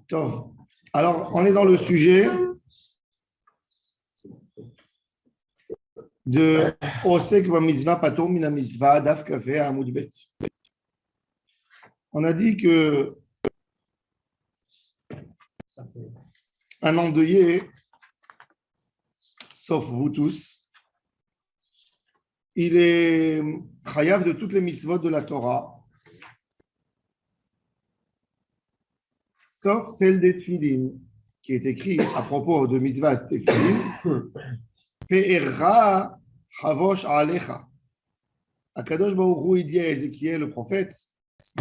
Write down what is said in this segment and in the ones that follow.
Tov. Alors, on est dans le sujet de Osek wa mitzvah patur mina mitzvah daf kafé à Amoud Bet. On a dit que un endeuillé, sauf vous tous, il est chayav de toutes les mitzvot de la Torah, sauf celle des tefillin, qui est écrit à propos de mitzvah tefillin. Pe'era havosh alecha. Akadosh Baruch Hu, il dit à Ézéchiel, le prophète,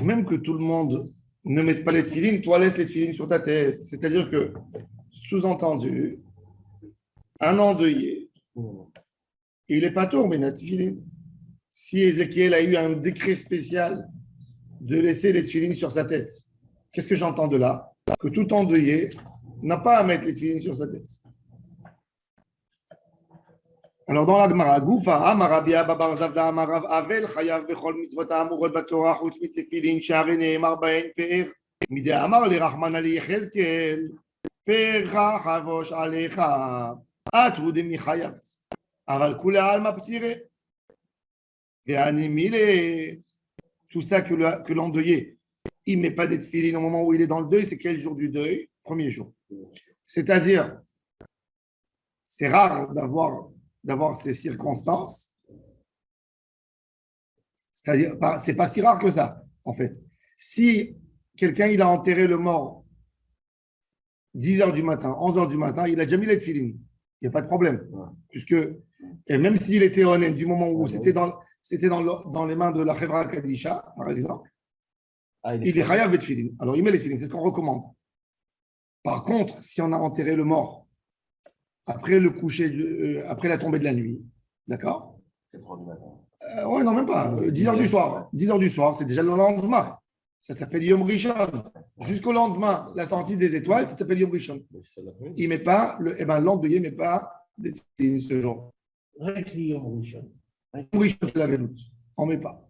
même que tout le monde ne mette pas les tefillin, toi laisse les tefillin sur ta tête. C'est-à-dire que, sous-entendu, un endeuillé, il n'est pas tour, mais il tefillin. Si Ézéchiel a eu un décret spécial de laisser les tefillin sur sa tête, qu'est-ce que j'entends de là? Que tout endeuillé n'a pas à mettre les tefillin sur sa tête. Alors dans la Gemara, Goufa, Amar Abba bar Zavda, Amar Rav Avel, Chayav bechol mitzvot ha'amurot batorah, chutz mitefilin, she'arei ne'emar bahen pe'er, midei amar lirachman ali Yechezkel, pe'ercha chavosh alecha, atu demi chayav, aval kule alma ptire, ve'ani mile, tout ça que l'endeuillé, il ne met pas des tefilin au moment où il est dans le deuil, c'est quel jour du deuil? Premier jour. C'est-à-dire, c'est rare d'avoir ces circonstances, c'est-à-dire, c'est pas si rare que ça, en fait. Si quelqu'un, il a enterré le mort 10 heures du matin, 11 heures du matin, il a déjà mis les tefillin, il n'y a pas de problème. Puisque, et même s'il était honnête du moment où c'était dans les mains de la Chevra Kadisha, par exemple, il est chayav et tefillin. Alors, il met les tefillin, c'est ce qu'on recommande. Par contre, si on a enterré le mort après le coucher, après la tombée de la nuit, d'accord? 4 heures du matin. Ouais, non, même pas. 10 heures du soir. 10 heures du soir, c'est déjà le lendemain. Ça s'appelle Yom Rishon. Jusqu'au lendemain, la sortie des étoiles, ça s'appelle Yom Rishon. Il ne met pas, l'endeuillé ne met pas des tefillin ce jour. Yom Rishon. Yom Rishon, la veloute. On ne met pas.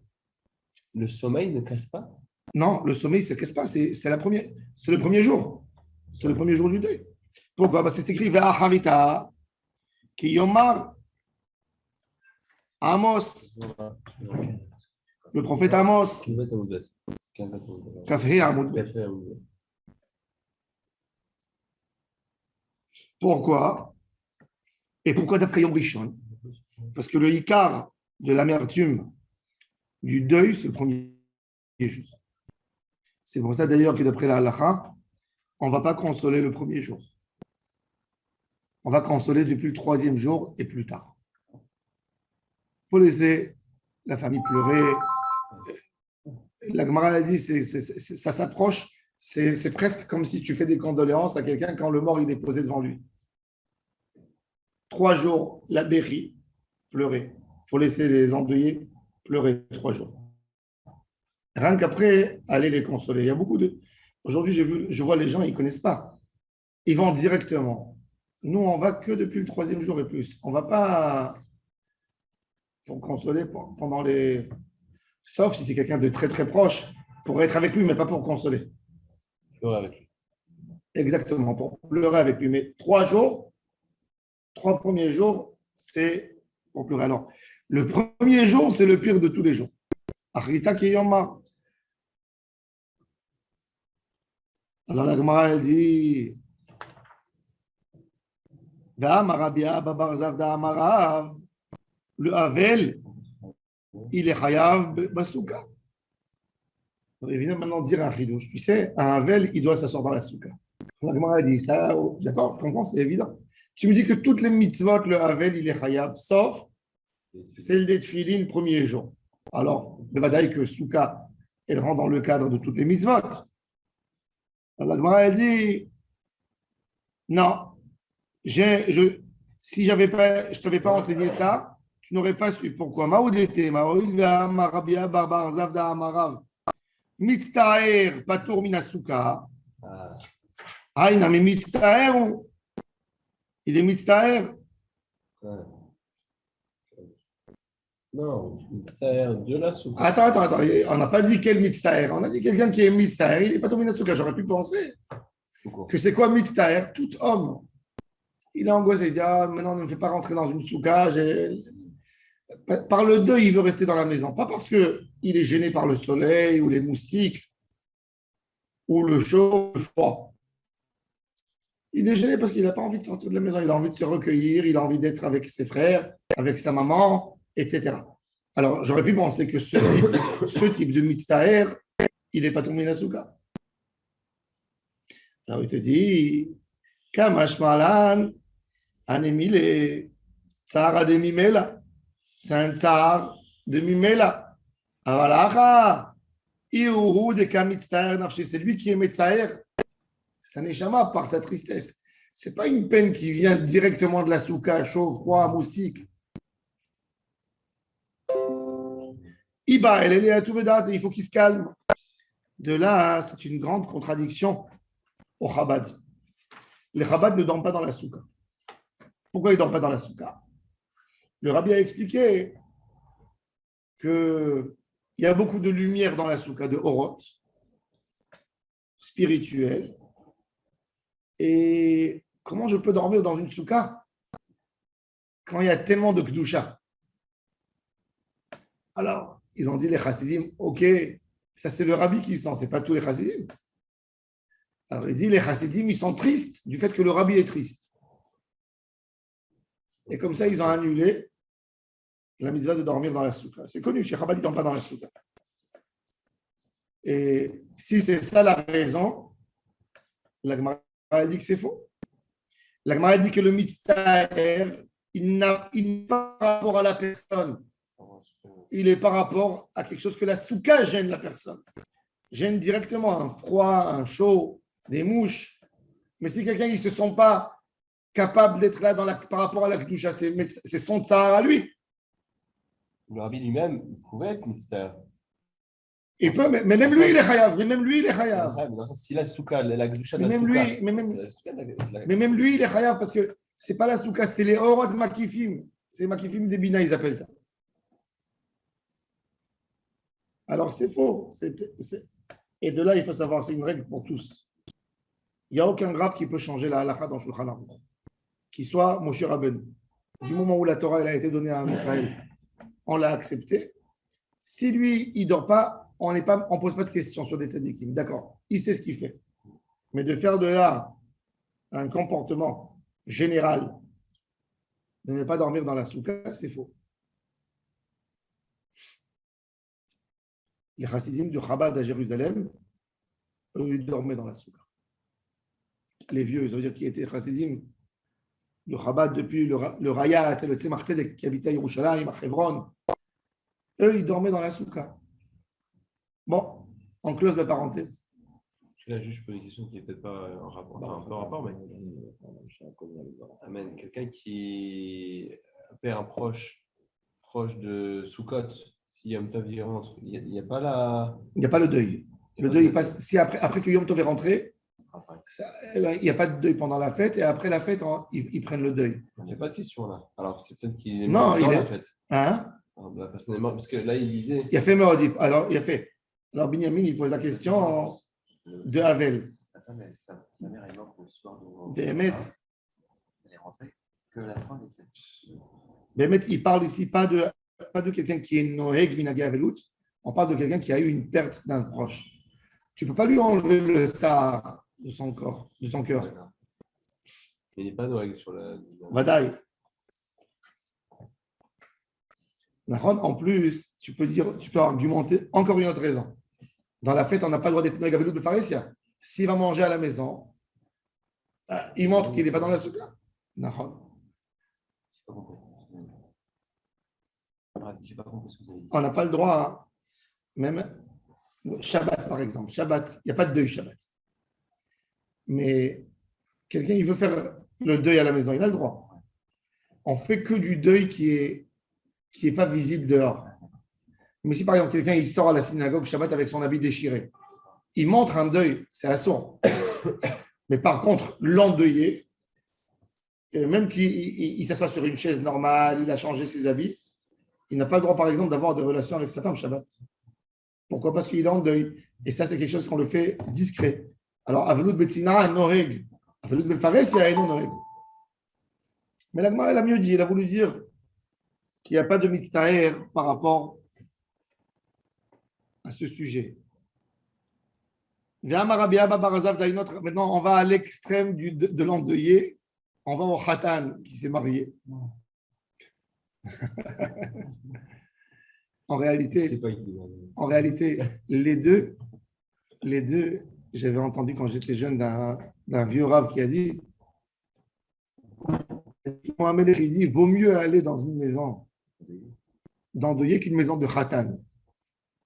Le sommeil ne casse pas? Non, le sommeil ne se casse pas. C'est le premier jour. C'est le premier jour du deuil. Pourquoi? Parce que c'est écrit Ve'acharita, qui Yomar, Amos, le prophète Amos, Kafé Amoud. Pourquoi? Et pourquoi d'après Yom Rishon? Parce que le Ikar de l'amertume du deuil, c'est le premier jour. C'est pour ça d'ailleurs que d'après la halakha, on ne va pas consoler le premier jour. On va consoler depuis le 3e jour et plus tard. Il faut laisser la famille pleurer. La Gemara a dit, ça s'approche, c'est presque comme si tu fais des condoléances à quelqu'un quand le mort il est posé devant lui. 3 jours, la béri, pleurer. Il faut laisser les endeuillés pleurer 3 jours. Rien qu'après, aller les consoler. Il y a beaucoup de... Aujourd'hui, je vois les gens, ils ne connaissent pas. Ils vont directement. Nous, on va que depuis le 3e jour et plus. On ne va pas pour consoler pendant les... Sauf si c'est quelqu'un de très, très proche, pour être avec lui, mais pas pour consoler. Pleurer avec lui. Exactement, pour pleurer avec lui. Mais 3 jours, 3 premiers jours, c'est pour pleurer. Alors, le premier jour, c'est le pire de tous les jours. Achrita ki yoma. Alors, la Gemara, elle dit... Le Havel, il est chayav basouka. Évidemment, maintenant, dire un chidouche. Tu sais, un Havel, il doit s'asseoir dans la souka. La Gemara a dit ça, d'accord, je comprends, c'est évident. Tu me dis que toutes les mitzvot, le Havel, il est chayav, sauf celle des tefillin le premier jour. Alors, le vadaï que souka, elle rentre dans le cadre de toutes les mitzvot. Alors, la Gemara a dit non. Si je ne t'avais pas enseigné ça, tu n'aurais pas su. Pourquoi? Mitztaher patur minasuka. Ah, il a mis mitztaher. Il est mitztaher. Non, c'est de la soupe. Attends. On n'a pas dit quel mitztaher. On a dit quelqu'un qui est mitztaher. Il n'est pas tombé dans ce cas. J'aurais pu penser Pourquoi? que c'est quoi mitztaher? Tout homme. Il est angoissé. Il dit, ah, maintenant, ne me fais pas rentrer dans une souka. Par le deuil, il veut rester dans la maison. Pas parce qu'il est gêné par le soleil ou les moustiques ou le chaud, le froid. Il est gêné parce qu'il n'a pas envie de sortir de la maison. Il a envie de se recueillir. Il a envie d'être avec ses frères, avec sa maman, etc. Alors, j'aurais pu penser que ce type de mitztaher, il n'est pas tombé dans la souka. Alors, il te dit, Kamash Malan, Anemile, Tsara de Mimela. C'est un tsar de Mimela. Avalacha, Iuru de Kamitztaher Nafshi. C'est lui qui est Metzaher. Ça n'est jamais par sa tristesse. Ce n'est pas une peine qui vient directement de la souka, chaud, froid, moustique. Iba, elle est à tout vedate, il faut qu'il se calme. De là, c'est une grande contradiction au Chabad. Les Chabad ne dorment pas dans la souka. Pourquoi ils ne dorment pas dans la souka? Le rabbi a expliqué qu'il y a beaucoup de lumière dans la souka, de horot, spirituelle. Et comment je peux dormir dans une souka quand il y a tellement de Kedusha? Alors, ils ont dit les chassidim, ok, ça c'est le rabbi qui sent, c'est pas tous les chassidim. Alors, il dit les chassidim, ils sont tristes du fait que le rabbi est triste. Et comme ça, ils ont annulé la mitzvah de dormir dans la souka. C'est connu, chez Chabad, ils ne dorment pas dans la souka. Et si c'est ça la raison, la Gemara dit que c'est faux. La Gemara dit que le mitzvah, il n'est pas par rapport à la personne. Il est par rapport à quelque chose que la souka gêne la personne. Gêne directement un froid, un chaud, des mouches. Mais si quelqu'un ne se sent pas capable d'être là par rapport à la kedusha, c'est son tsar à lui. Le rabbi lui-même, il pouvait être mitzvah. Il peut, mais même lui, il est chayav. Mais même lui, il est chayav. Si la souka, la kedusha de Mais la même souka, lui, mais même lui, il est chayav parce que c'est pas la souka, c'est les orot makifim. C'est makifim des bina, ils appellent ça. Alors c'est faux. Et de là, il faut savoir, c'est une règle pour tous. Il n'y a aucun grave qui peut changer la halakha dans Shulchan Aruch, qui soit Moshe Rabbeinu. Du moment où la Torah elle a été donnée à Israël, on l'a accepté. Si lui, il ne dort pas, on ne pose pas de questions sur des tzadikim. D'accord, il sait ce qu'il fait. Mais de faire de là un comportement général, de ne pas dormir dans la souka, c'est faux. Les chassidim de Chabad à Jérusalem, eux, ils dormaient dans la souka. Les vieux, ça veut dire qu'ils étaient chassidim de Chabad depuis le Rayat, le Tzemach Tzedek qui habitait à Yerushalayim, à Hebron. Eux, ils dormaient dans la souka. Bon, on close la parenthèse. Là, juste, je pose une question qui n'est peut-être pas en rapport, mais Amen. Quelqu'un qui perd un proche de Soukot, si Yom Tov y rentre, il n'y a pas la. Il n'y a pas le deuil. Le deuil, il passe. Si après que Yom Tov est rentré, il n'y a pas de deuil pendant la fête, et après la fête, ils prennent le deuil. Il n'y a pas de question là. Alors, c'est peut-être qu'il est mort dans la fête. Hein? Alors, la personne est morte, parce que là, il disait. Il a fait Meodip. Alors, Binyamin, il pose la question de Havel. Sa mère est morte le soir de. Béhémet. Elle est rentrée que la fin des fêtes. Béhémet, il parle ici pas de quelqu'un qui est Noeg Minagi Avelut. On parle de quelqu'un qui a eu une perte d'un proche. Tu ne peux pas lui enlever le tsar de son corps, de son cœur. Il n'est pas Noël sur la. Vadaï. En plus, tu peux argumenter encore une autre raison. Dans la fête, on n'a pas le droit d'être Noeg Avelut de Pharisien. S'il va manger à la maison, il montre qu'il n'est pas dans la souka. On n'a pas le droit, même Shabbat par exemple. Shabbat, il n'y a pas de deuil Shabbat. Mais quelqu'un, il veut faire le deuil à la maison, il a le droit. On ne fait que du deuil qui est pas visible dehors. Mais si par exemple quelqu'un il sort à la synagogue Shabbat avec son habit déchiré, il montre un deuil, c'est assourd. Mais par contre, l'endeuillé, même qu'il s'assoit sur une chaise normale, il a changé ses habits, Il n'a pas le droit, par exemple, d'avoir des relations avec sa femme Shabbat. Pourquoi? Parce qu'il est en deuil. Et ça, c'est quelque chose qu'on le fait discret. Alors, Avelut Betzina, Noreg. Avelut Befares, il y a un Noreg. Mais la Gemara, elle a mieux dit. Elle a voulu dire qu'il n'y a pas de mitztaher par rapport à ce sujet. Maintenant, on va à l'extrême de l'endeuillé. On va au khatan qui s'est marié. En réalité, les deux, j'avais entendu quand j'étais jeune d'un vieux rave qui a dit Mohamed il dit vaut mieux aller dans une maison d'endeuillé qu'une maison de khatan.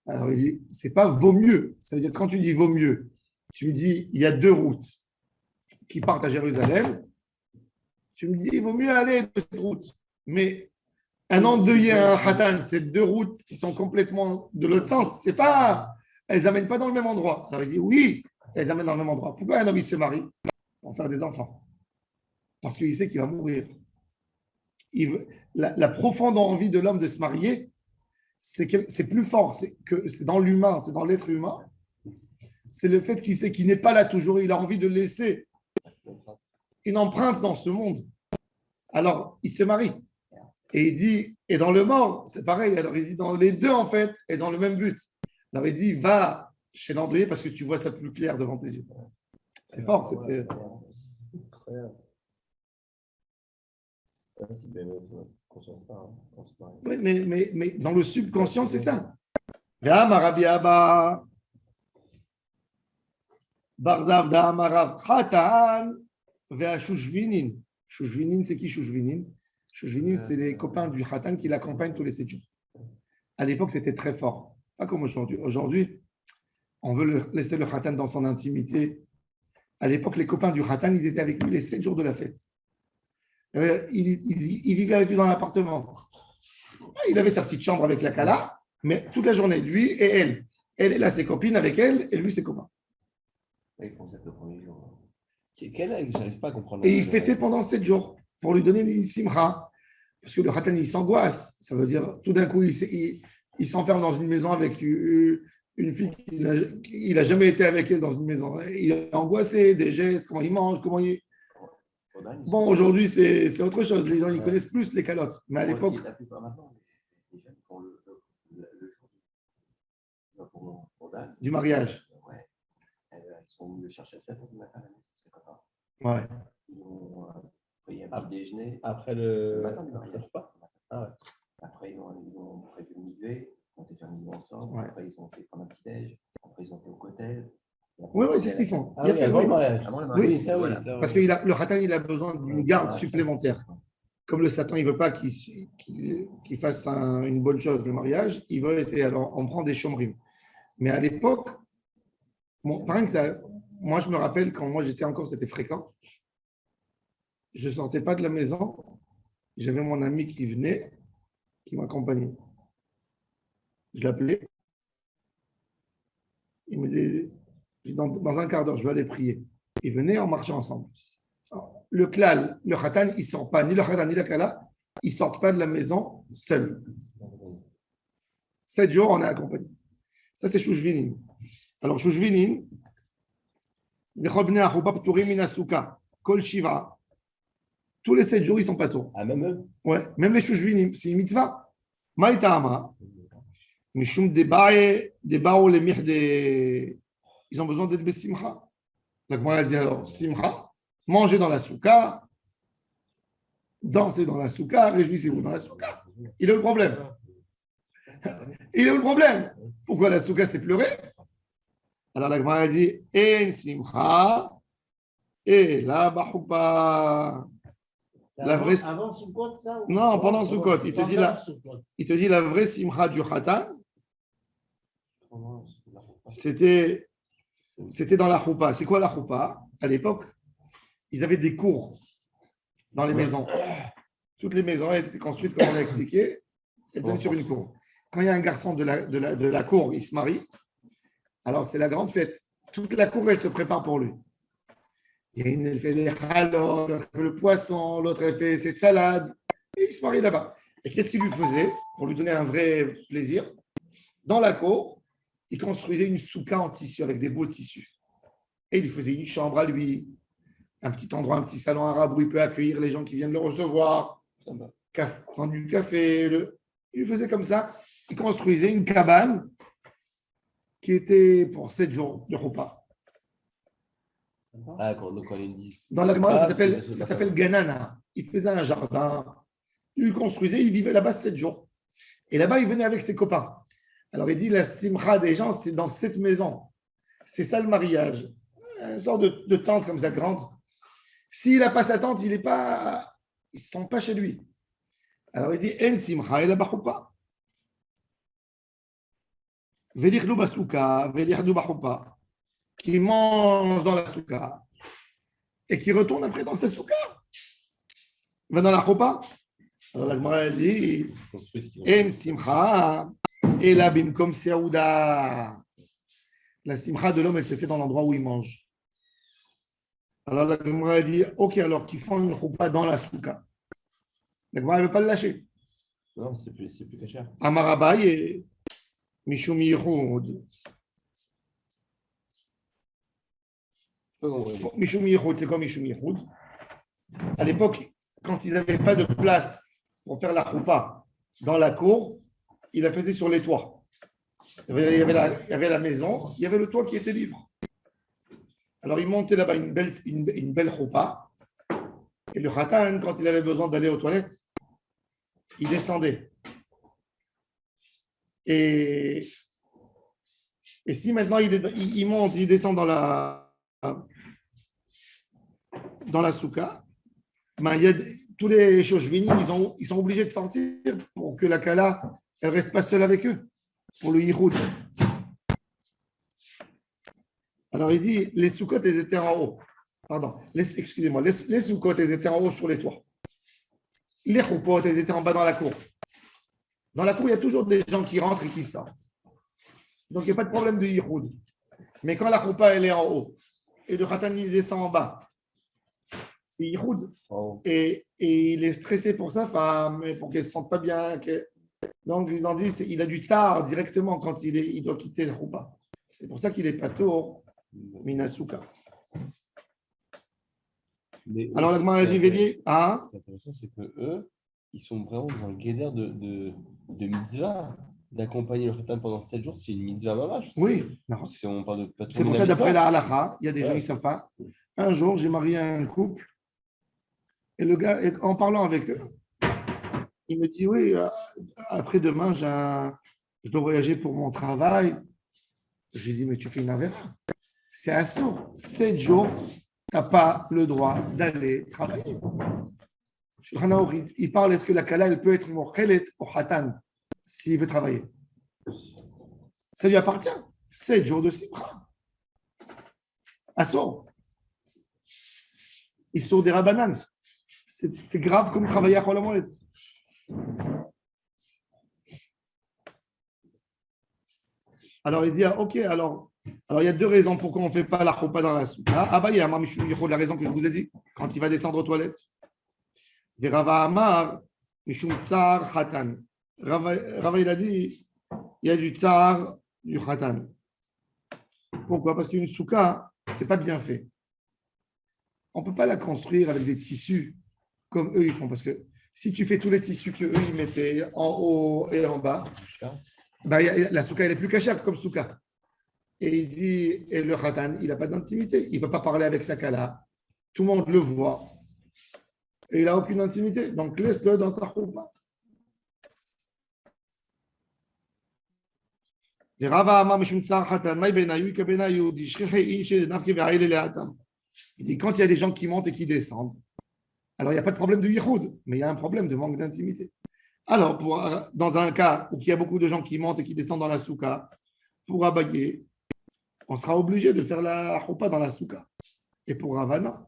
Alors il dit c'est pas vaut mieux, ça veut dire quand tu dis vaut mieux, tu me dis il y a deux routes qui partent à Jérusalem, tu me dis il vaut mieux aller de cette route, mais un endeuillé et un khatan, c'est deux routes qui sont complètement de l'autre sens. C'est pas, elles n'amènent pas dans le même endroit. Alors il dit oui, elles amènent dans le même endroit. Pourquoi un homme il se marie? Pour faire des enfants. Parce qu'il sait qu'il va mourir. La profonde envie de l'homme de se marier, c'est plus fort. C'est dans l'humain, c'est dans l'être humain. C'est le fait qu'il sait qu'il n'est pas là toujours. Il a envie de laisser une empreinte dans ce monde. Alors il se marie. Et il dit, et dans le mort, c'est pareil. Alors il dit, dans les deux, en fait, et dans le même but. Alors il dit, va chez l'endeuillé parce que tu vois ça plus clair devant tes yeux. C'est fort. C'était. Oui, mais dans le subconscient, c'est ça. Rabbi Abba, Barzav Da'amarav, Khatan, Vea Shushvinin. Shushvinin, c'est qui Shushvinin? Shushvinim, c'est les copains du Khatan qui l'accompagnent tous les 7 jours. À l'époque, c'était très fort. Pas comme aujourd'hui. Aujourd'hui, on veut laisser le Khatan dans son intimité. À l'époque, les copains du Khatan, ils étaient avec lui les 7 jours de la fête. Il vivait avec lui dans l'appartement. Il avait sa petite chambre avec la Kala, mais toute la journée, lui et elle. Elle a ses copines avec elle, et lui ses copains. Ils font ça le premier jour. Quelle règle? J'arrive pas à comprendre. Et il fêtait pendant 7 jours pour lui donner une simcha. Parce que le khatan, il s'angoisse. Ça veut dire, tout d'un coup, il s'enferme dans une maison avec une fille qu'il n'a jamais été avec elle dans une maison. Il est angoissé, des gestes, comment il mange, comment il. Bon, aujourd'hui, c'est autre chose. Les gens, ils connaissent plus les calottes. Mais à l'époque. La plupart maintenant, les jeunes font le jour du mariage. Ouais. Ils sont venus le chercher à 7h du matin à la maison, c'est pas grave. Ouais. Ils ont pris un petit déjeuner. Après le matin du mariage. Pas. Ah ouais. Après, ils ont prévu le migvé, ils ont été faire le migvé ensemble. Ouais. Après, ils ont été prendre un petit déj. Après, ils ont été au cocktail. Oui, c'est ce qu'ils font. Ah oui, avant le mariage. Oui, ça, voilà. oui. Parce que le khatan, il a besoin d'une garde supplémentaire. Comme le Satan, il ne veut pas qu'il fasse une bonne chose, le mariage, il veut essayer. Alors, on prend des chomrim. Mais à l'époque, pareil que ça, moi, je me rappelle quand moi j'étais encore, c'était fréquent. Je ne sortais pas de la maison. J'avais mon ami qui venait, qui m'accompagnait. Je l'appelais. Il me disait, dans un quart d'heure, je vais aller prier. Il venait, on marchait ensemble. Alors, le klal, le khatan, il ne sort pas, ni le khatan, ni la kala, ils ne sortent pas de la maison seuls. 7 jours, on est accompagné. Ça, c'est Shushvinin. Alors, Shushvinin, Kol Shiva, tous les 7 jours, ils sont pas tours. Ah, même eux? Ouais, même les Shushvinim, c'est une mitzvah. Maïtama, Mishum Debao, les Mirde, ils ont besoin d'être Besimcha. La Gemara dit alors, Simcha, mangez dans la souka, dansez dans la souka, réjouissez-vous dans la souka. Il est où le problème? Il est où le problème? Pourquoi la souka c'est pleurer? Alors la Gemara dit, En Simcha, et la Bahoupa. La vraie... Avant Sukkot, ça? Non, pendant Sukkot. Il te dit la vraie simcha du khatan, c'était dans la choupa. C'est quoi la choupa? À l'époque, ils avaient des cours dans les maisons. Toutes les maisons étaient construites, comme on a expliqué, elles donnent sur une cour. Quand il y a un garçon de la cour, il se marie, alors c'est la grande fête. Toute la cour, elle se prépare pour lui. Il y a une, elle fait les halotes, elle fait le poisson, l'autre elle fait cette salade, et il se marie là-bas. Et qu'est-ce qu'il lui faisait? pour lui donner un vrai plaisir, dans la cour, il construisait une souka en tissu avec des beaux tissus. Et il lui faisait une chambre à lui, un petit endroit, un petit salon arabe où il peut accueillir les gens qui viennent le recevoir, prendre du café. Il lui faisait comme ça. Il construisait une cabane qui était pour 7 jours de repas. Ah, donc quand ils disent. Dans la Gemara, ça s'appelle Ganana. Il faisait un jardin, il lui construisait, il vivait là-bas 7 jours. Et là-bas, il venait avec ses copains. Alors il dit, la simcha des gens, c'est dans cette maison. C'est ça le mariage. Une sorte de tente comme ça, grande. S'il n'a pas sa tente, ils ne sont pas chez lui. Alors il dit, En simcha et la bachupa. Velichnu basuka, velichnu bachupa. Qui mange dans la souka et qui retourne après dans sa souka. Il va dans la choupa. Alors la Gemara dit, En simcha et la bimkom seouda. La simcha de l'homme, elle se fait dans l'endroit où il mange. Alors la Gemara dit, ok, alors qu'ils font une choupa dans la souka. La Gemara ne veut pas le lâcher. Non, c'est plus caché. Amarabaye et Mishum Yichud. Mishum Yichud, c'est quoi Mishum Yichud? À l'époque, quand ils n'avaient pas de place pour faire la choupa dans la cour, ils la faisaient sur les toits. Il y avait la maison, il y avait le toit qui était libre. Alors ils montaient là-bas une belle choupa. Et le khatan, quand il avait besoin d'aller aux toilettes, il descendait. Et si maintenant il monte, il descend dans la souka, ben, il y a tous les choshvinim, ils sont obligés de sortir pour que la kala elle reste pas seule avec eux, pour le yichud. Alors il dit, les soukot, elles étaient en haut. Pardon, excusez-moi, les soukot, elles étaient en haut sur les toits. Les choupot, elles étaient en bas dans la cour. Dans la cour, il y a toujours des gens qui rentrent et qui sortent. Donc il n'y a pas de problème de yichud. Mais quand la choupa, elle est en haut, et le khatan, il descend en bas, c'est yichud. Oh. Et il est stressé pour sa femme, pour qu'elle ne se sente pas bien. Donc, ils en disent il a du tsar directement quand il doit quitter le choupa. C'est pour ça qu'il est pas tour, minasuka. Alors, la Gemara a dit Ce qui est intéressant, c'est que eux, ils sont vraiment dans le guédère de mitzvah. D'accompagner le khatan pendant 7 jours, c'est une mitzvah mamash. Oui, non. Si on parle de C'est pour ça, d'après la halakha, il y a des gens qui ne Ouais. savent pas. Un jour, j'ai marié un couple et le gars, en parlant avec eux, il me dit oui, après-demain, je dois voyager pour mon travail. Je lui dis mais tu fais une affaire. C'est assaut. 7 jours, tu n'as pas le droit d'aller travailler. Il parle, est-ce que la kala, elle peut être mochelet au khatan s'il veut travailler? Ça lui appartient. 7 jours de simcha. Assaut. Ils sont des rabanan. C'est grave comme travailler à Chol Hamoed. Alors il dit, ok, alors il y a 2 raisons pourquoi on ne fait pas la choupa dans la soupe. Ah bah il y a la raison que je vous ai dit, quand il va descendre aux toilettes. Rava Amar, Mishum Tsar Khatan. Rava il a dit, il y a du tsar, du khatan. Pourquoi? Parce qu'une souka, ce n'est pas bien fait. On ne peut pas la construire avec des tissus comme eux ils font. Parce que si tu fais tous les tissus qu'eux ils mettaient en haut et en bas, bah, la souka elle est plus cachée comme souka. Et il dit, et le khatan, il n'a pas d'intimité. Il ne peut pas parler avec sa kala. Tout le monde le voit. Et il n'a aucune intimité. Donc laisse-le dans sa choupa. Il dit, quand il y a des gens qui montent et qui descendent, alors il n'y a pas de problème de yichud, mais il y a un problème de manque d'intimité. Alors, dans un cas où il y a beaucoup de gens qui montent et qui descendent dans la souka, pour Abaye, on sera obligé de faire la choupa dans la souka. Et pour Ravana,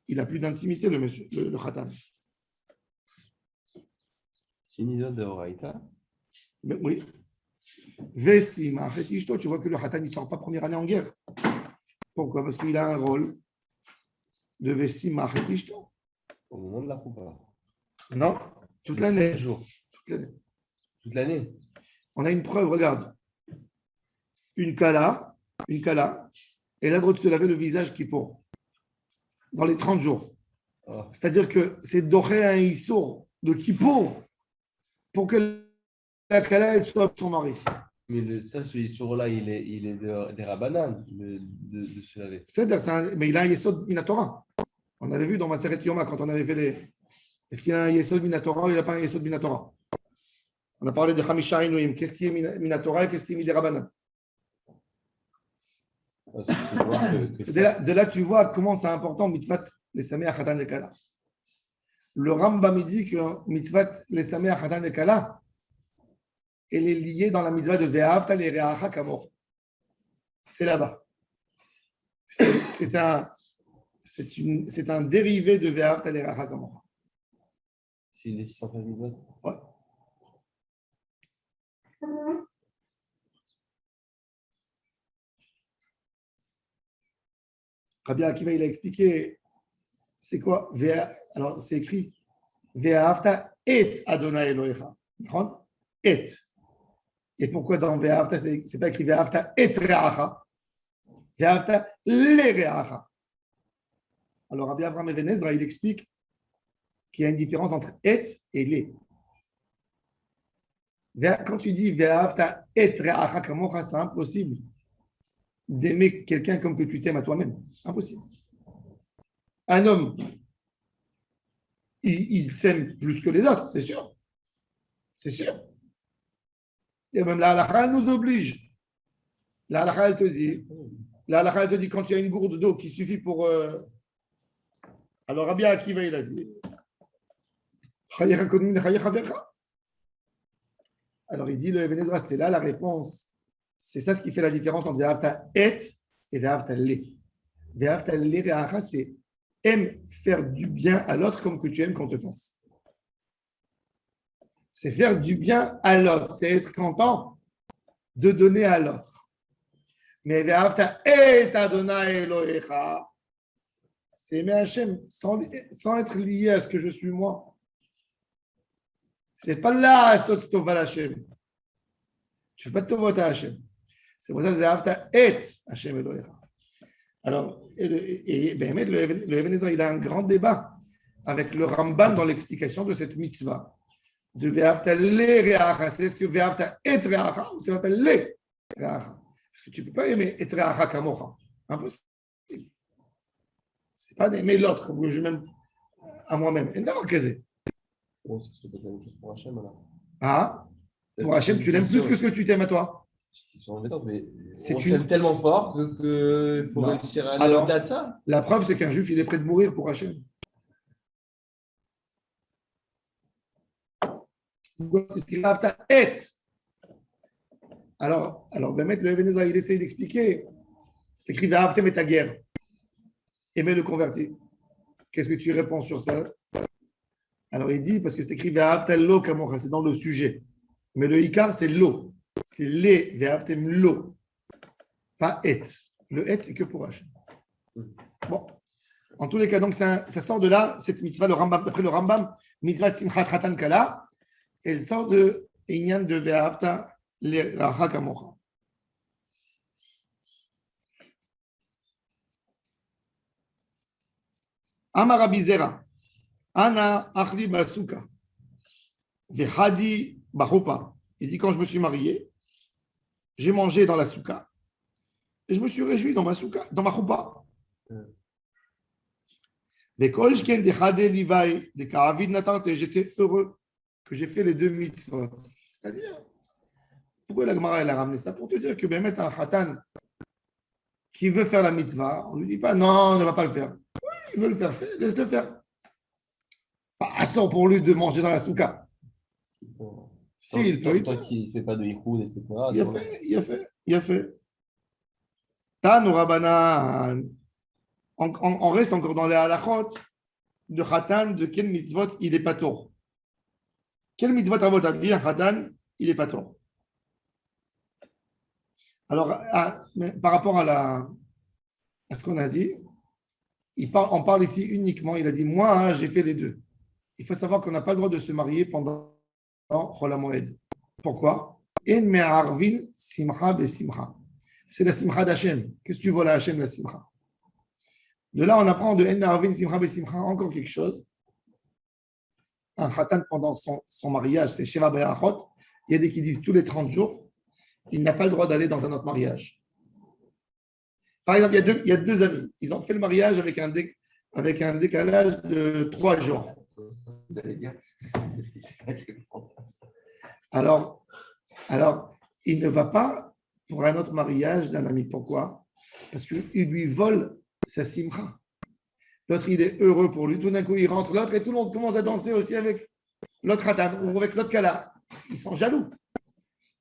il n'a plus d'intimité, le khatan. C'est une isole de Horaïta. Oui. Vesima, tu vois que le khatan ne sort pas première année en guerre. Pourquoi? Parce qu'il a un rôle de Vesima Au moment de la choupa. Non, toute l'année. Jours. Toute l'année. Toute l'année. On a une preuve, regarde. Une kala, elle a le droit de se laver le visage qui pour dans les 30 jours. Ah. C'est-à-dire que c'est doré un issour de Kippour pour que la kala elle soit son mari. Mais ce issour-là, il est des rabbanan de se laver. Mais il a un yesod minatora. On avait vu dans ma série Yoma quand on avait fait les. Est-ce qu'il a un yesod minatora ou il n'a pas un yesod minatora? On a parlé de Hamisha Inouim. Qu'est-ce qui est minatora et qu'est-ce qui est des rabbanan? De là, tu vois comment c'est important, mitzvah les sameh achatan le kala. Le Rambam dit que mitzvah les sameh achatan le kala, elle est liée dans la mitzvah de ve'ahavta l'ereacha kamor. C'est là-bas. C'est un dérivé de ve'ahavta l'ereacha kamor. C'est les 613 mitzvot. Ouais. Rabbi Akiva, il a expliqué, c'est quoi? Alors, c'est écrit Ve'ahavta et Adonai Elohecha. Et. Et pourquoi dans Ve'ahavta, c'est pas écrit Ve'ahavta et Re'acha? Ve'ahavta le Re'acha. Alors, Rabbi Avraham Even Ezra, il explique qu'il y a une différence entre et les. Quand tu dis Ve'ahavta et Re'acha kamocha, c'est impossible d'aimer quelqu'un comme que tu t'aimes à toi-même. Impossible. Un homme, il s'aime plus que les autres, c'est sûr. C'est sûr. Et même la halakha, elle nous oblige. La halakha, elle te dit, quand il y a une gourde d'eau qui suffit pour... Alors, Rabbi Akiva, il a dit, alors il dit, le Even Ezra, c'est là la réponse. C'est ça ce qui fait la différence entre Ve'ahavta et Ve'ahavta le. Ve'ahavta le Re'acha, c'est aime faire du bien à l'autre comme que tu aimes qu'on te fasse. C'est faire du bien à l'autre, c'est être content de donner à l'autre. Mais Ve'ahavta et Adonai Elohecha, c'est aimer Hachem sans être lié à ce que je suis moi. C'est pas là Sot Tova Hachem. Tu ne fais pas de Tovot à Hachem. C'est pour ça que Ve'ahavta et Hachem Elohecha. Alors, le Even Ezra, il a un grand débat avec le Ramban dans l'explication de cette mitzvah. De Ve'ahavta le Re'acha. C'est est-ce que Ve'ahavta et Re'acha ou c'est Ve'ahavta le Re'acha? Parce que tu ne peux pas aimer et Re'acha kamocha. Impossible. Ce n'est pas d'aimer l'autre comme je m'aime à moi-même. Et d'avoir casé. Est-ce que c'est pas la même chose pour Hachem alors? Ah, pour Hachem, tu l'aimes plus que ce que tu t'aimes à toi. Qui sont embêtantes, mais C'est on s'aime tellement fort qu'il faut réussir à aller au-delà de ça. La preuve, c'est qu'un juif, il est prêt de mourir pour Hachem. C'est ce qu'il a être. Alors, Bémet, le Even Ezra, il essaie d'expliquer. C'est écrit Ve'ahavtem et guerre. Aimer le converti. Qu'est-ce que tu réponds sur ça? Alors, il dit, parce que c'est écrit Ve'ahavtem lo kamocha, c'est dans le sujet. Mais le Ikar, c'est l'eau. C'est les Ve'ahavtem lo. Pas et. Le et, c'est que pour Hachem. Bon. En tous les cas, donc, ça sort de là, cette mitzvah, d'après le Rambam, mitzvah Simchat Khatan Kala, elle sort de Inyan de Ve'ahavta l'Re'acha kamocha. Amar Rabbi Zera, Ana achli basuka, vechadi bachupa. Il dit quand je me suis marié, j'ai mangé dans la souka et je me suis réjoui dans ma souka, dans ma choupa. Vekol shken dechade livai de karavid natarte, j'étais heureux que j'ai fait les deux mitzvot. C'est-à-dire, pourquoi la Gemara elle a ramené ça? Pour te dire que ben mettre un khatan qui veut faire la mitzvah, on ne lui dit pas non, on ne va pas le faire. Il veut le faire, laisse-le faire. Pas assez pour lui de manger dans la souka. S'il peut. Toi qui ne fais pas de yichoud, etc. Il a fait. Tan ou Rabbanan. On reste encore dans les halachot de Khatan, de quel mitzvot il est pas tort. Quel mitzvot à votre avis, un Khatan, il est pas tort. Alors, par rapport à ce qu'on a dit, on parle ici uniquement, il a dit, moi, j'ai fait les deux. Il faut savoir qu'on n'a pas le droit de se marier pendant Chol HaMoed. Pourquoi? En me'arvin simcha besimcha. C'est la simcha d'Hachem. Qu'est-ce que tu vois là, Hachem, la simcha? De là, on apprend de en me'arvin simcha besimcha encore quelque chose. Un khatan pendant son mariage, c'est Sheva Berachot. Il y a des qui disent tous les 30 jours, il n'a pas le droit d'aller dans un autre mariage. Par exemple, il y a deux amis. Ils ont fait le mariage avec un décalage de 3 jours. Vous allez dire, c'est ce qui s'est passé. Alors, il ne va pas pour un autre mariage d'un ami. Pourquoi? Parce qu'il lui vole sa simcha. L'autre, il est heureux pour lui. Tout d'un coup, il rentre l'autre et tout le monde commence à danser aussi avec l'autre khatan ou avec l'autre kala. Ils sont jaloux.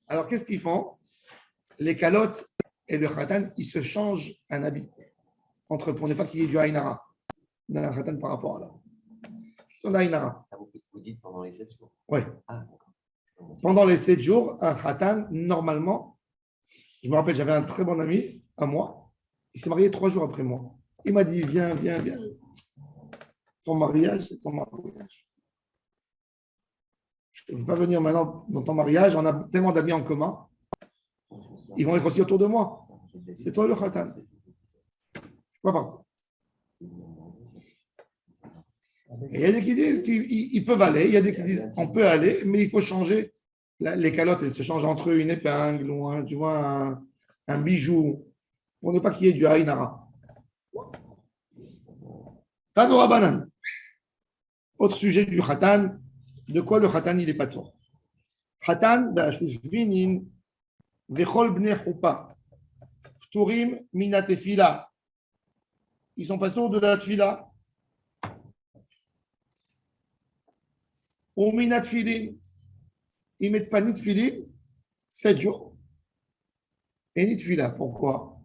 Alors, qu'est-ce qu'ils font? Les calottes et le khatan, ils se changent un habit entre eux pour ne pas qu'il y ait du haïnara dans le khatan par rapport à l'autre. Ils sont haïnara. Vous dites pendant les 7 jours. Oui. Ah, Pendant les 7 jours, un khatan, normalement, je me rappelle, j'avais un très bon ami à moi. Il s'est marié 3 jours après moi. Il m'a dit, viens. Ton mariage, c'est ton mariage. Je ne veux pas venir maintenant dans ton mariage. On a tellement d'amis en commun. Ils vont être aussi autour de moi. C'est toi le khatan. Je ne peux pas partir. Et il y a des qui disent qu'ils peuvent aller. Il y a des qui disent on peut aller, mais il faut changer. Les calottes, elles se changent entre eux, une épingle ou un bijou pour ne pas qu'il y ait du haïnara. Tanoura Banan. Autre sujet du khatan. De quoi le khatan il est pas tour? Khatan, ba'ashushvinin, vechol bnei chupa, pturim mina tefila. Ils sont pas tours de la tefila. Ou mina tefilin. Ils mettent pas ni tefilin 7 jours. Et ni tefila. Pourquoi?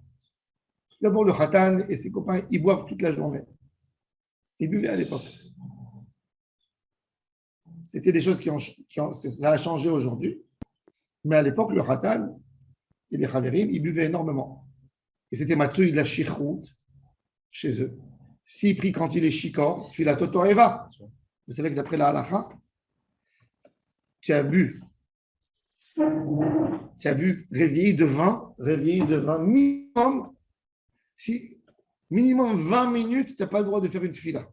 D'abord, le khatan et ses copains, ils boivent toute la journée. Ils buvaient à l'époque. C'était des choses ça a changé aujourd'hui. Mais à l'époque, le khatan et les chaverim, ils buvaient énormément. Et c'était Matsuy de la shichrout chez eux. S'il prie quand il est shikor, filato toreva. Vous savez que d'après la halakha, tu as bu réveillé de vin minimum 20 minutes, tu n'as pas le droit de faire une tfila.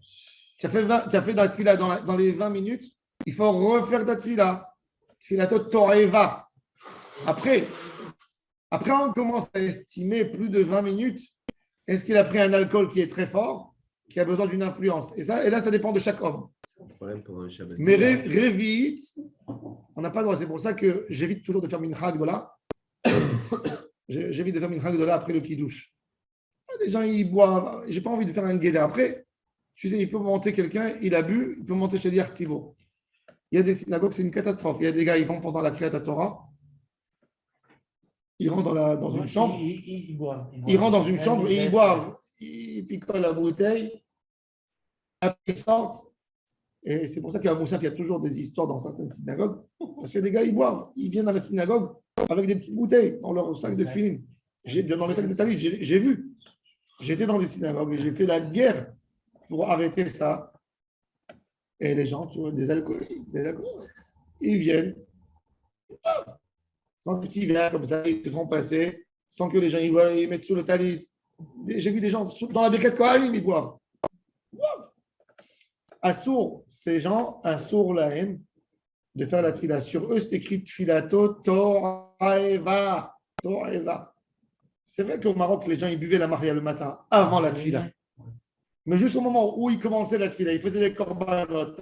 Tu as fait de la tfila dans les 20 minutes, il faut refaire de la tfila. Tfilato toreva. Après, on commence à estimer plus de 20 minutes. Est-ce qu'il a pris un alcool qui est très fort, qui a besoin d'une influence? Et là, ça dépend de chaque homme. Mais révite, on n'a pas le droit. C'est pour ça que j'évite toujours de faire mincha gdola. J'évite de faire mincha gdola après le kiddush. Les gens, ils boivent. J'ai pas envie de faire un guédé. Après, tu sais, il peut monter quelqu'un, il a bu, il peut monter chez l'Yartzivo. Il y a des synagogues, c'est une catastrophe. Il y a des gars, ils vont pendant la Kriyat Torah. Ils rentrent dans une chambre. Ils rentrent dans une chambre et ils boivent. Ils picolent la bouteille. Après, ils sortent. Et c'est pour ça qu'à Moussaf, il y a toujours des histoires dans certaines synagogues. Parce que les gars, ils boivent. Ils viennent dans la synagogue avec des petites bouteilles dans leur sac de filin. Dans les sacs de talit, j'ai vu. J'étais dans des synagogues et j'ai fait la guerre pour arrêter ça. Et les gens, tu vois, des alcooliques, ils viennent. Sans petit verre comme ça, ils se font passer sans que les gens y voient, ils mettent sous le talit. J'ai vu des gens dans la béquette Kohanim, ils boivent. Assour, ces gens, assour la haine de faire la tfila. Sur eux, c'est écrit tfilato to'eva. C'est vrai qu'au Maroc, les gens ils buvaient la maria le matin avant la tfila. Mais juste au moment où ils commençaient la tfila, ils faisaient les korbanot,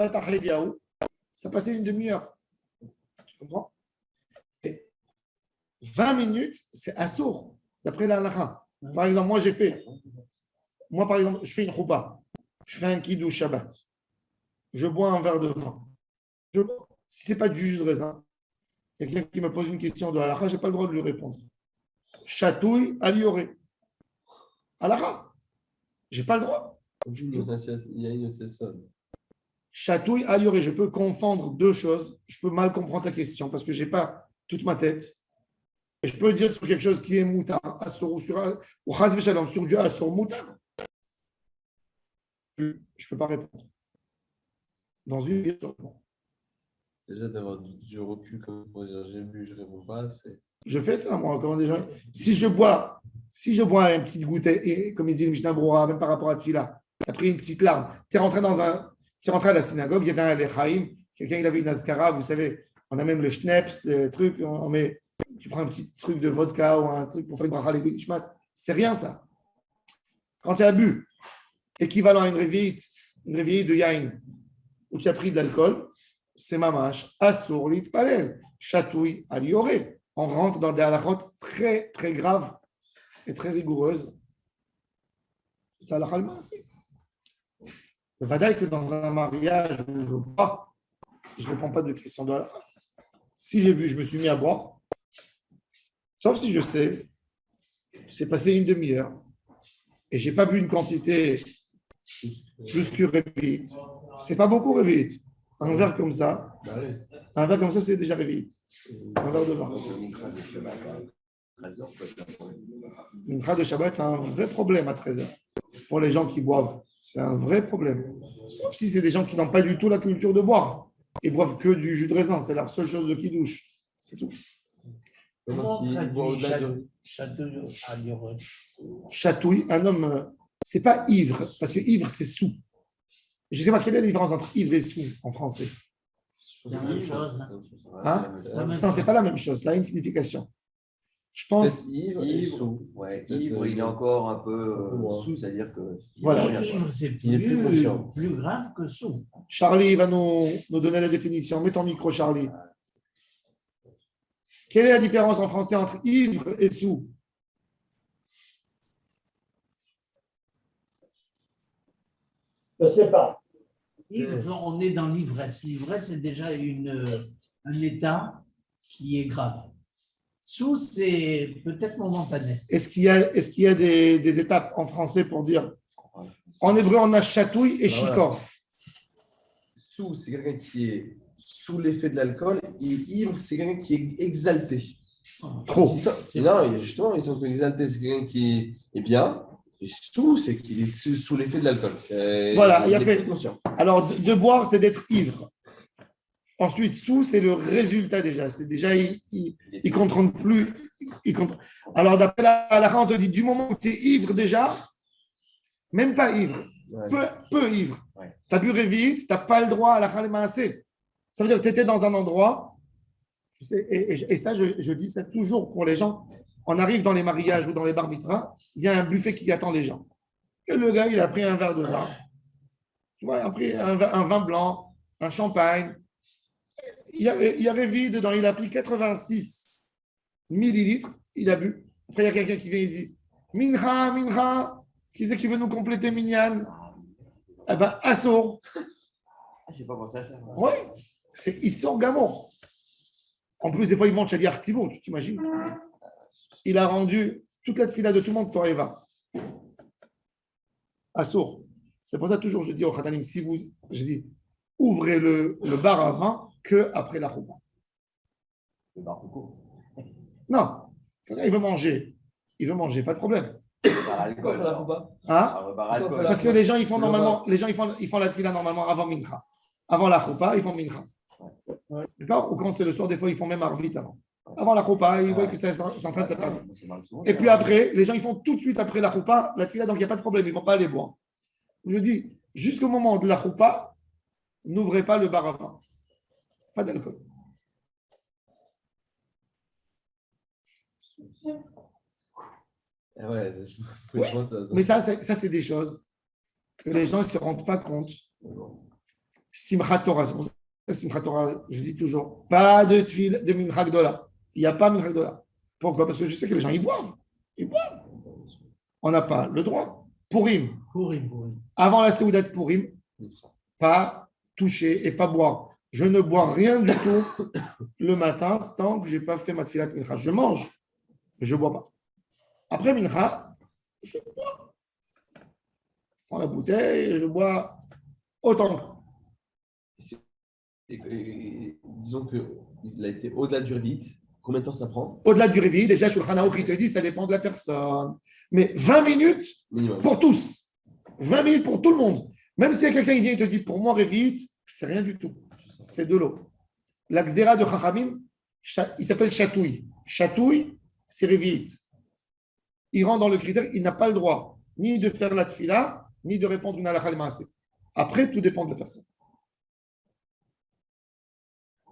ça passait une demi-heure. Tu comprends? 20 minutes, c'est assour, d'après la halakha. Par exemple, moi, je fais une choupa, je fais un kiddush Shabbat, je bois un verre de vin. Si ce n'est pas du jus de raisin, il y a quelqu'un qui me pose une question de halakha, je n'ai pas le droit de lui répondre. Chatouille, alioré. Halakha, je n'ai pas le droit. Chatouille, alioré, je peux confondre deux choses. Je peux mal comprendre ta question parce que je n'ai pas toute ma tête. Et je peux dire sur quelque chose qui est moutard, ou sur Dieu, sur moutard. Je ne peux pas répondre. Dans une question. Déjà, d'avoir du recul comme pour dire j'ai bu, je réponds pas, c'est. Je fais ça, moi, quand déjà. Si je bois un petit goûter, et comme il dit le Mishnah Brura, même par rapport à Tfila, tu as pris une petite larme, tu es rentré à la synagogue, il y avait un Lechaim, quelqu'un il avait une Azkara, vous savez, on a même le Schneps, le truc, tu prends un petit truc de vodka ou un truc pour faire une bracha les Nishmat. C'est rien ça. Quand tu as bu, équivalent à une réveillite de Yain, où tu as pris de l'alcool, c'est mamash, assour, litpalel, chatouille, alioré. On rentre dans des halakhot très, très graves et très rigoureuses. C'est halakha al-ma'asi. Le vadaï que dans un mariage où je bois, je ne réponds pas de questions de halakha. Si j'ai vu, je me suis mis à boire, sauf si je sais, c'est passé une demi-heure et je n'ai pas bu une quantité plus que réveillite. C'est pas beaucoup réveillite. Un verre comme ça, Bah oui. un verre comme ça, c'est déjà réveillite. Un verre de vin. Une phrase de Shabbat, c'est un vrai problème à 13h. Pour les gens qui boivent, c'est un vrai problème. Sauf si c'est des gens qui n'ont pas du tout la culture de boire. Ils boivent que du jus de raisin, c'est la seule chose de qui douche. C'est tout. Comment si au-delà de. Chatouille, un homme, c'est pas ivre, parce que ivre, c'est sous. Je ne sais pas quelle est la différence entre ivre et sous en français. C'est la même chose. Hein? C'est la même Non, c'est pas la même chose, ça a une signification. Je pense. Ivre et sous. Ouais, ivre, il est encore un peu Ouais. sous, c'est-à-dire que. Voilà. Ivre, c'est Il est plus conscient. plus grave que sous. Charlie va nous donner la définition. Mets ton micro, Charlie. Quelle est la différence en français entre ivre et sous? Je ne sais pas. Ivre, on est dans l'ivresse. L'ivresse, c'est déjà un état qui est grave. Sous, c'est peut-être momentané. Est-ce qu'il y a des étapes en français pour dire? En hébreu, on a chatouille et chikor. Sous, c'est quelqu'un qui est sous l'effet de l'alcool, et ivre, c'est quelqu'un qui est exalté. Trop. Non, justement, ils sont exaltés, c'est quelqu'un qui est bien, et sous, c'est qu'il est sous l'effet de l'alcool. Voilà, il a est fait. plus conscient. Alors, de boire, c'est d'être ivre. Ensuite, sous, c'est le résultat déjà. C'est déjà, il ne contrôle plus. Alors, d'après la halakha, on te dit, du moment où tu es ivre déjà, même pas ivre, Ouais. peu ivre, Ouais. tu as bu vite, tu n'as pas le droit à la halakha assez. Ça veut dire que tu étais dans un endroit, tu sais, et ça, je dis ça toujours pour les gens. On arrive dans les mariages ou dans les bar mitzvahs, il y a un buffet qui attend les gens. Et le gars, il a pris un verre de vin. Tu vois, il a pris un vin blanc, un champagne. Il y avait vide dedans, il a pris 86 millilitres, il a bu. Après, il y a quelqu'un qui vient et dit Mincha, qui c'est qui veut nous compléter, Minyan? Eh bien, Assour. Je n'ai pas pensé à ça. Ouais, c'est Issor Gamor. En plus, des fois, il monte chez Artivo, tu t'imagines? Il a rendu toute la fila de tout le monde Toreva. Assour. C'est pour ça, toujours, je dis au Khatanim, si vous, je dis, ouvrez le bar à vin que après la choupa. Le bar tout court. Non, quelqu'un, il veut manger, pas de problème. Le bar alcool. Pourquoi alors. pas Hein? Alors, le bar Pourquoi alcool. pas Parce que les gens, ils font normalement, ils font la fila normalement avant Mincha. Avant la choupa, ils font Mincha. D'accord? Ou quand c'est le soir, des fois, ils font même Arvit avant. Avant la choupa, ils voient que c'est en train de s'attarder. C'est mal souvent. Et puis après, les gens, ils font tout de suite après la choupa, la fila, donc il n'y a pas de problème, ils ne vont pas aller boire. Je dis, jusqu'au moment de la choupa, n'ouvrez pas le bar à vin. Pas d'alcool. Ouais, Oui, franchement, ça. Mais ça, c'est des choses que les gens ne se rendent pas compte. Simchat Torah, c'est pour ça que Simchat Torah, je dis toujours, pas de tuile de Mincha Gdola. Il n'y a pas Mincha Gdola. Pourquoi? Parce que je sais que les gens, ils boivent. Ils boivent. On n'a pas le droit. Purim, Pourim. avant la Séouda de Purim, pas toucher et pas boire. Je ne bois rien du tout le matin tant que je n'ai pas fait ma tfilat Mincha. Je mange, mais je ne bois pas. Après Mincha, je bois. Je prends la bouteille et je bois autant que. Disons qu'il a été au-delà du vite. Combien de temps ça prend? Au-delà du réveil, déjà, sur le Hanaouk, il te dit, ça dépend de la personne. Mais 20 minutes Minimum. pour tous. 20 minutes pour tout le monde. Même s'il y a quelqu'un qui vient et te dit, pour moi, réveil, c'est rien du tout. C'est de l'eau. la xéra de Chachamim, il s'appelle chatouille. Chatouille, c'est révite. Il rentre dans le critère, il n'a pas le droit ni de faire la tfila, ni de répondre une halakha al-maaseh. Après, tout dépend de la personne.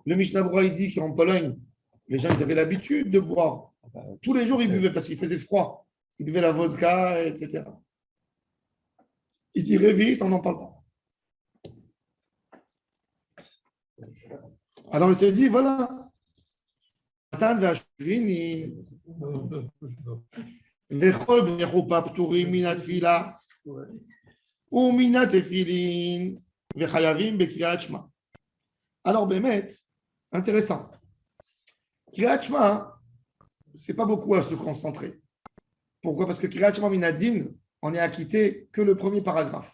Le Mishnah Berurah, il dit qu'en Pologne, les gens ils avaient l'habitude de boire. Tous les jours, ils buvaient parce qu'il faisait froid. Ils buvaient la vodka, etc. Il dit révite, on n'en parle pas. Alors il te dit, voilà. Alors, Bémet, intéressant. Kriyat Shema, c'est pas beaucoup à se concentrer. Pourquoi? Parce que Kriyat Shema Minadin, on est acquitté que le premier paragraphe.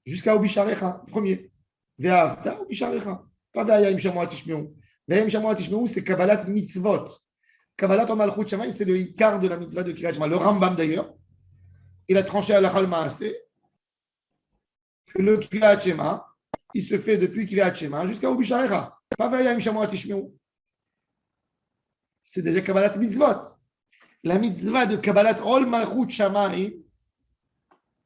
Jusqu'à Ubisharecha, premier. Ve'avta Ubisharecha. Pas Ve'ayim Shamoa Tishmeu. Ve'ayim Shamoa Tishmeu, c'est Kabbalat Mitzvot. Kabbalat Malchut Shamayim, c'est le Ikar de la mitzvah de Kriyat Shema. Le Rambam, d'ailleurs, il a tranché à la Maaseh que le Kriyat Shema, il se fait depuis Kriyat Shema jusqu'à Ubisharecha. Pas Ve'ayim Shamoa Tishmeu. C'est déjà Kabbalat Mitzvot. La mitzvah de Kabbalat Ol Malchut Shamayim,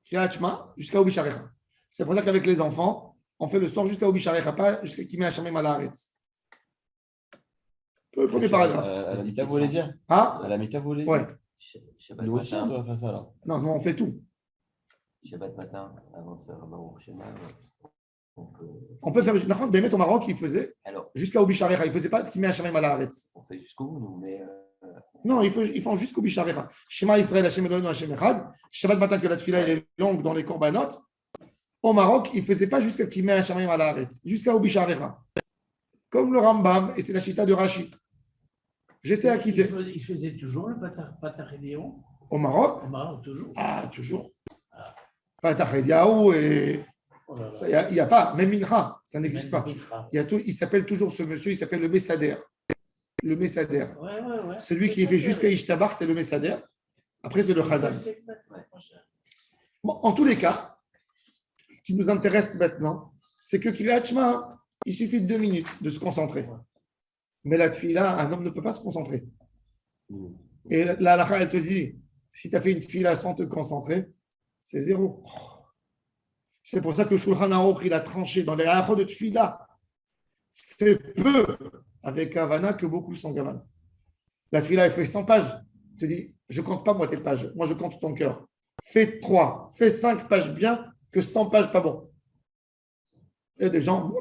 Kriyat Shema, jusqu'à Ubisharecha. C'est pour ça qu'avec les enfants, on fait le soir jusqu'à Ubisharecha, pas jusqu'à Kimei Hashamim à l'Aaretz. Le premier paragraphe. À la Mika, vous voulez dire? Ah, À la Mika, vous voulez dire? ouais. Shabbat Nous aussi, on matin, doit faire ça alors. Non, nous, on fait tout. Shabbat matin, avant de faire Baruch Shema, On peut faire, Bémet au Maroc, il faisait alors, jusqu'à Ubisharecha. Il ne faisait pas Kimei Hashamim à l'Aaretz. on fait jusqu'au bout, nous, mais Non, ils font jusqu'au Ubisharecha. Shema Israël, Hashem Eloheinu, Hashem Echad. Shabbat matin, que la tefila est longue dans les korbanot. Au Maroc, il ne faisait pas jusqu'à Kimei Hashamim à l'Aaretz, jusqu'à Ubisharecha. Comme le Rambam, et c'est la chita de Rashi. J'étais acquitté. Il faisait toujours le Patach Eliyahu Au Maroc, au Maroc, toujours. ah, toujours. Pas Tachediaou et. Oh là là. Il n'y a pas, même Mincha, ça n'existe pas. Même Mitra. Il y a tout, il s'appelle toujours ce monsieur, il s'appelle le Messader. Le Messader. Ouais. Celui qui fait jusqu'à Ishtabar, c'est le Messader. Après, c'est le Chazan. Exact. Bon, en tous les cas, ce qui nous intéresse maintenant, c'est que Kriyat Shema, il suffit de 2 minutes de se concentrer. Mais la tefila, un homme ne peut pas se concentrer. Et la halakha, elle te dit, si tu as fait une tefila sans te concentrer, c'est 0. C'est pour ça que Shulchan Aruch, il a tranché dans les halachot de tefila. Fait peu avec Havana que beaucoup sans Havana. La tefila, elle fait 100 pages. Il te dit, je ne compte pas moi tes pages, moi je compte ton cœur. Fais 3, fais 5 pages bien que 100 pages pas bon. Il y a des gens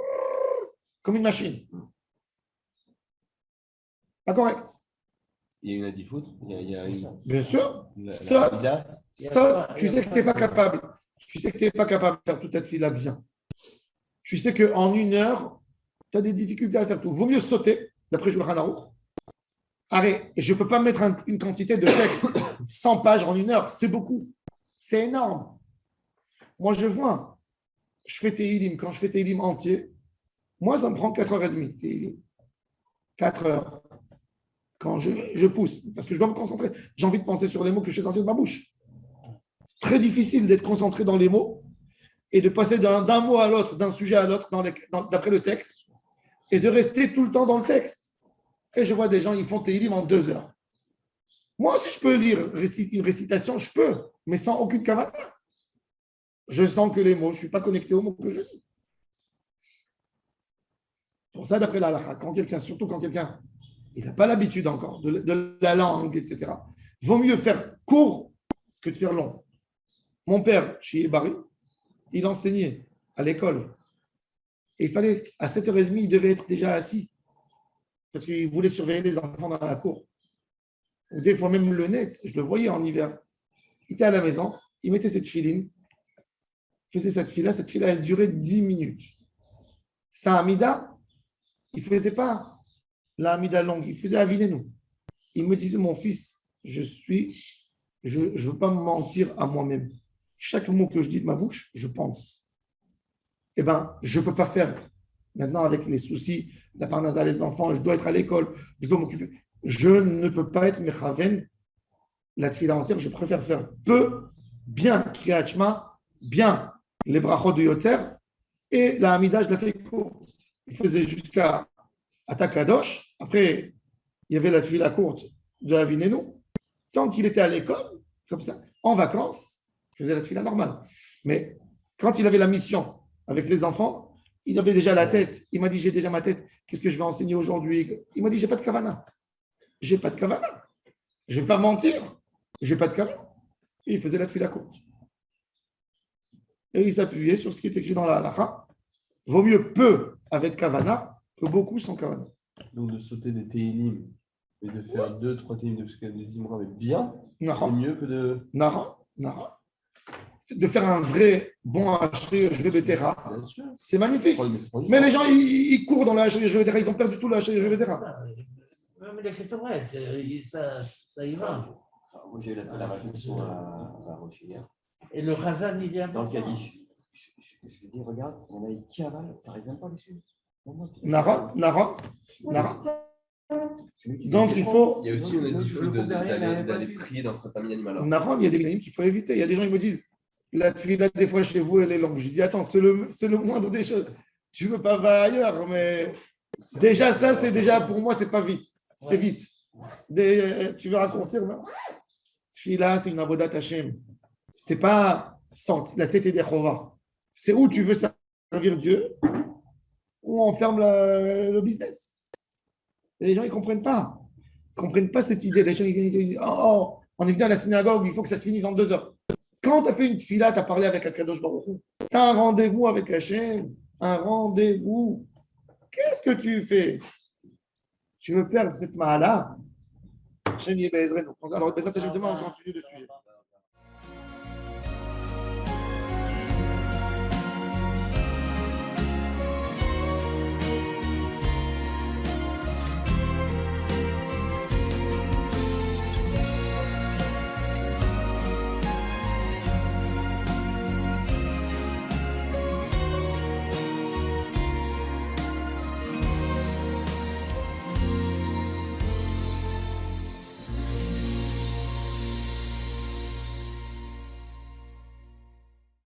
comme une machine. Pas correct. Il y a une adifout, il y a une. Bien sûr. La Ça, Mida. ça, tu sais que tu n'es pas capable. Tu sais que tu n'es pas capable de faire toute ta fila bien. Tu sais qu'en 1 heure, tu as des difficultés à faire tout. Vaut mieux sauter, d'après Shulchan Aruch. Arrête, je ne peux pas mettre une quantité de texte, 100 pages en 1 heure. C'est beaucoup. C'est énorme. Moi, je vois. Je fais Tehillim. Quand je fais Tehillim entier, moi, ça me prend 4h30. Tehillim. 4 heures. Quand je pousse, parce que je dois me concentrer. J'ai envie de penser sur les mots que je fais sortir de ma bouche. C'est très difficile d'être concentré dans les mots et de passer d'un mot à l'autre, d'un sujet à l'autre, d'après le texte, et de rester tout le temps dans le texte. Et je vois des gens, ils font Tehillim en 2 heures. Moi, si je peux lire une récitation, je peux, mais sans aucune kavana. Je sens que les mots, je ne suis pas connecté aux mots que je dis. Pour ça, d'après la halakha, surtout quand quelqu'un il n'a pas l'habitude encore de la langue, etc., vaut mieux faire court que de faire long. Mon père, chez Barry, il enseignait à l'école. Et il fallait, à 7h30, il devait être déjà assis. Parce qu'il voulait surveiller les enfants dans la cour. Ou des fois même le net, je le voyais en hiver. Il était à la maison, il mettait cette filine, faisait cette fila, elle durait 10 minutes. Sa Amida, il ne faisait pas la Amida longue, il faisait Avinenu. Il me disait, mon fils, je ne veux pas me mentir à moi-même. Chaque mot que je dis de ma bouche, je pense. Eh bien, je ne peux pas faire. Maintenant, avec les soucis, la parnasa, les enfants, je dois être à l'école, je dois m'occuper. Je ne peux pas être mechaven la tefila entière, je préfère faire peu, bien Kriyat Shema, bien les brachot de Yotzer, et la Hamida, je la fais courte. Il faisait jusqu'à à Takadosh. Après, il y avait la tefila courte de Avinenu. Tant qu'il était à l'école, comme ça, en vacances, il faisait la tefila normale. Mais quand il avait la mission avec les enfants, il avait déjà la tête. Il m'a dit, j'ai déjà ma tête. Qu'est-ce que je vais enseigner aujourd'hui? Il m'a dit, j'ai pas de kavana. J'ai pas de kavana. Je vais pas mentir. J'ai pas de kavana. Et il faisait la tefila courte. Et il s'appuyait sur ce qui est écrit dans la halakha. Vaut mieux peu avec kavana que beaucoup sans kavana. Donc de sauter des Teilim et de faire 2-3 Teilim de des Imra, mais bien, c'est Nara, mieux que de. Nara, Nara. De faire un vrai bon Hachri Jvetera, Bien sûr. c'est magnifique. C'est pas du Mais temps. les gens, ils courent dans le Hachri Jvetera, ils ont perdu tout le Hachri Jvetera. Mais les Kétorets, ça y va. Moi, j'ai eu la réflexion à Rocher hier. Et le Khazan, il vient Dans le Kaddish, je lui dis, regarde, il y en a qui avalent, tu n'arrives même pas à les suivre. Nara, Nara, Nara. Donc il Il faut. y a aussi une difficulté d'aller prier dans certains animaux. Nara, il y a des minayim qu'il faut éviter. Il y a des gens qui me disent, la tefila, des fois chez vous, elle est longue. Je dis, attends, c'est le moindre des choses. Tu veux pas va ailleurs, mais déjà, ça, c'est déjà, pour moi, c'est pas vite. C'est vite. Tu veux raccourcir, non? Tefila, c'est une avodat Hashem. C'est pas la tête des Chova. C'est où tu veux servir Dieu, ou on ferme le business. Et les gens, ils ne comprennent pas. Ils ne comprennent pas cette idée. Les gens, ils disent, oh, on est venu à la synagogue, il faut que ça se finisse en 2 heures. Quand tu as fait une fila, tu as parlé avec Akadosh Baruch Hu, tu as un rendez-vous avec Hachem, un rendez-vous. Qu'est-ce que tu fais? Tu veux perdre cette mahala? Hachem, il est Bezrenu. Alors, Bezrat Hachem, demain, on continue le sujet.